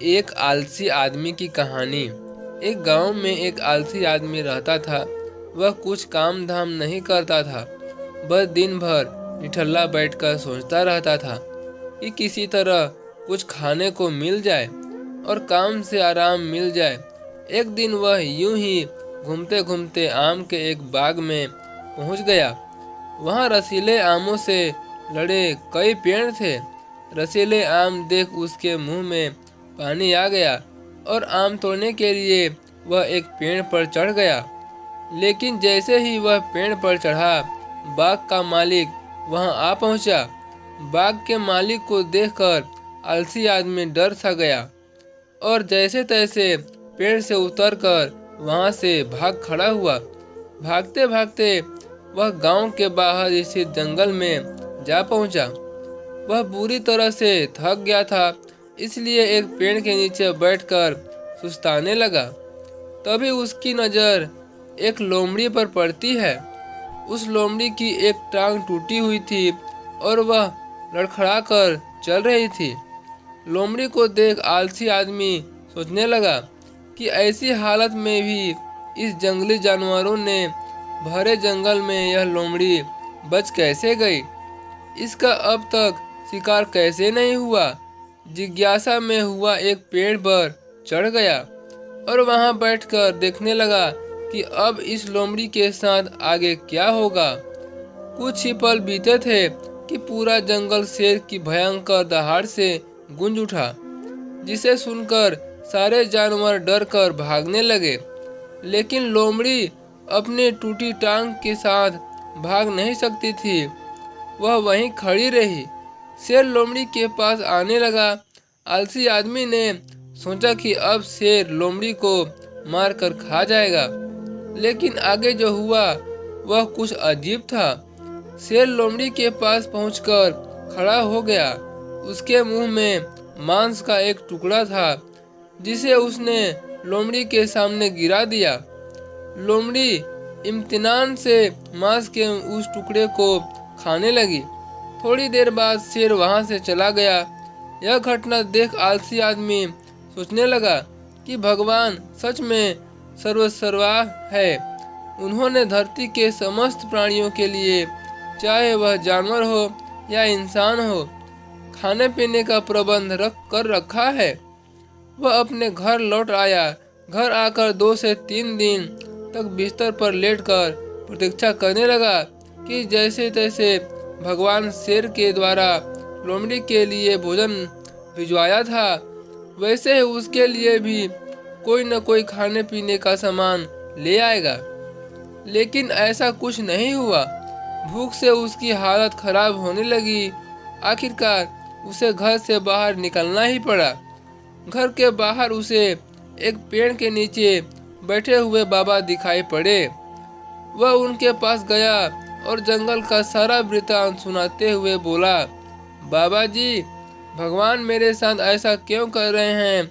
एक आलसी आदमी की कहानी। एक गांव में एक आलसी आदमी रहता था। वह कुछ काम धाम नहीं करता था, बस दिन भर निठल्ला बैठकर सोचता रहता था कि किसी तरह कुछ खाने को मिल जाए और काम से आराम मिल जाए। एक दिन वह यूं ही घूमते घूमते आम के एक बाग में पहुंच गया। वहां रसीले आमों से लड़े कई पेड़ थे। रसीले आम देख उसके मुंह में पानी आ गया और आम तोड़ने के लिए वह एक पेड़ पर चढ़ गया। लेकिन जैसे ही वह पेड़ पर चढ़ा, बाग का मालिक वहां आ पहुंचा। बाग के मालिक को देखकर आलसी आदमी डर सा गया और जैसे तैसे पेड़ से उतरकर वहां से भाग खड़ा हुआ। भागते भागते वह गांव के बाहर स्थित जंगल में जा पहुंचा। वह बुरी तरह से थक गया था, इसलिए एक पेड़ के नीचे बैठकर सुस्ताने लगा। तभी उसकी नज़र एक लोमड़ी पर पड़ती है। उस लोमड़ी की एक टांग टूटी हुई थी और वह लड़खड़ाकर चल रही थी। लोमड़ी को देख आलसी आदमी सोचने लगा कि ऐसी हालत में भी इस जंगली जानवरों ने भरे जंगल में यह लोमड़ी बच कैसे गई, इसका अब तक शिकार कैसे नहीं हुआ। जिज्ञासा में हुआ एक पेड़ पर चढ़ गया और वहां बैठकर देखने लगा कि अब इस लोमड़ी के साथ आगे क्या होगा। कुछ ही पल बीते थे कि पूरा जंगल शेर की भयंकर दहाड़ से गूंज उठा, जिसे सुनकर सारे जानवर डर कर भागने लगे। लेकिन लोमड़ी अपनी टूटी टांग के साथ भाग नहीं सकती थी, वह वहीं खड़ी रही। शेर लोमड़ी के पास आने लगा। आलसी आदमी ने सोचा कि अब शेर लोमड़ी को मार कर खा जाएगा, लेकिन आगे जो हुआ वह कुछ अजीब था। शेर लोमड़ी के पास पहुंचकर खड़ा हो गया। उसके मुंह में मांस का एक टुकड़ा था, जिसे उसने लोमड़ी के सामने गिरा दिया। लोमड़ी इम्तिनान से मांस के उस टुकड़े को खाने लगी। थोड़ी देर बाद शेर वहां से चला गया। यह घटना देख आलसी आदमी सोचने लगा कि भगवान सच में सर्वसर्वा है। उन्होंने धरती के समस्त प्राणियों के लिए, चाहे वह जानवर हो या इंसान हो, खाने पीने का प्रबंध रखा है। वह अपने घर लौट आया। घर आकर 2 से 3 दिन तक बिस्तर पर लेटकर प्रतीक्षा करने लगा कि जैसे तैसे भगवान शेर के द्वारा लोमड़ी के लिए भोजन भिजवाया था, वैसे ही उसके लिए भी कोई न कोई खाने पीने का सामान ले आएगा। लेकिन ऐसा कुछ नहीं हुआ। भूख से उसकी हालत खराब होने लगी। आखिरकार उसे घर से बाहर निकलना ही पड़ा। घर के बाहर उसे एक पेड़ के नीचे बैठे हुए बाबा दिखाई पड़े। वह उनके पास गया और जंगल का सारा वृत्तांत सुनाते हुए बोला, बाबा जी, भगवान मेरे साथ ऐसा क्यों कर रहे हैं?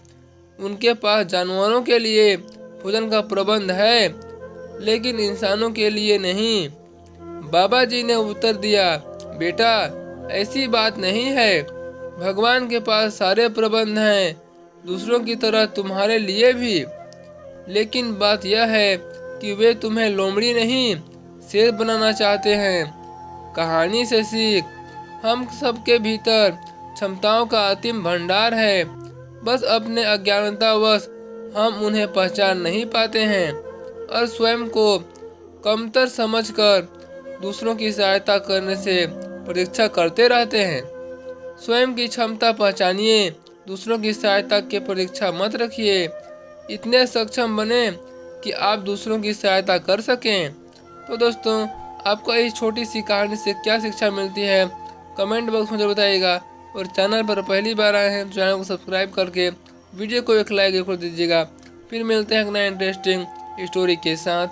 उनके पास जानवरों के लिए भोजन का प्रबंध है, लेकिन इंसानों के लिए नहीं। बाबा जी ने उत्तर दिया, बेटा, ऐसी बात नहीं है। भगवान के पास सारे प्रबंध हैं, दूसरों की तरह तुम्हारे लिए भी। लेकिन बात यह है कि वे तुम्हें लोमड़ी नहीं, शेर बनाना चाहते हैं। कहानी से सीख, हम सबके भीतर क्षमताओं का असीम भंडार है, बस अपने अज्ञानतावश हम उन्हें पहचान नहीं पाते हैं और स्वयं को कमतर समझकर दूसरों की सहायता करने से प्रतीक्षा करते रहते हैं। स्वयं की क्षमता पहचानिए, दूसरों की सहायता की प्रतीक्षा मत रखिए। इतने सक्षम बने कि आप दूसरों की सहायता कर सकें। तो दोस्तों, आपको इस छोटी सी कहानी से क्या शिक्षा मिलती है, कमेंट बॉक्स में बताइएगा। और चैनल पर पहली बार आए हैं तो चैनल को सब्सक्राइब करके वीडियो को एक लाइक जरूर दीजिएगा। फिर मिलते हैं एक नए इंटरेस्टिंग स्टोरी के साथ।